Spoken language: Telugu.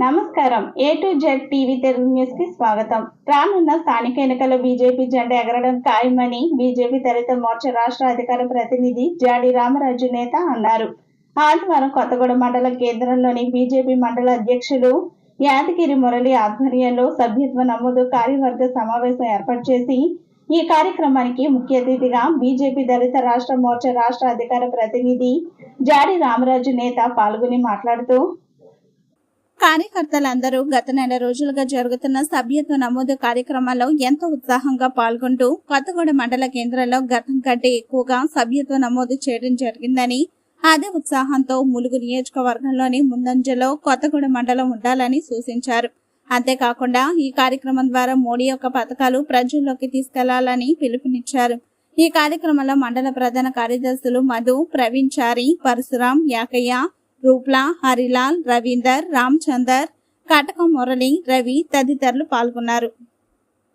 నమస్కారం. A to Z TV Telugu news కి స్వాగతం. రానున్న స్థానిక ఎన్నికల్లో బీజేపీ జెండా ఎగరడం ఖాయమని బీజేపీ దళిత మోర్చా రాష్ట్ర అధికార ప్రతినిధి జాడి రామరాజు నేత అన్నారు. ఆదివారం కొత్తగూడెం మండల కేంద్రంలోని బీజేపీ మండల అధ్యక్షులు యాదగిరి మురళి ఆధ్వర్యంలో సభ్యత్వ నమోదు కార్యవర్గ సమావేశం ఏర్పాటు చేసి ఈ కార్యక్రమానికి ముఖ్య అతిథిగా బీజేపీ దళిత రాష్ట్ర మోర్చా రాష్ట్ర అధికార ప్రతినిధి జాడి రామరాజు నేత పాల్గొని మాట్లాడుతూ, కార్యకర్తలందరూ గత నెల రోజులుగా జరుగుతున్న సభ్యత్వ నమోదు కార్యక్రమాల్లో ఎంతో ఉత్సాహంగా పాల్గొంటూ కొత్తగూడెం మండల కేంద్రంలో గతం కంటే ఎక్కువగా సభ్యత్వ నమోదు చేయడం జరిగిందని, అదే ఉత్సాహంతో ములుగు నియోజకవర్గంలోని ముందంజలో కొత్తగూడెం మండలం ఉండాలని సూచించారు. అంతేకాకుండా ఈ కార్యక్రమం ద్వారా మోడీ యొక్క పథకాలు ప్రజల్లోకి తీసుకెళ్లాలని పిలుపునిచ్చారు. ఈ కార్యక్రమంలో మండల ప్రధాన కార్యదర్శులు మధు, ప్రవీణ్ చారి, పరశురాం, యాకయ్య, రూప్లా, హరిలాల్, రవీందర్, రామచందర్, కటకం మురళి, రవి తదితరులు పాల్గొన్నారు.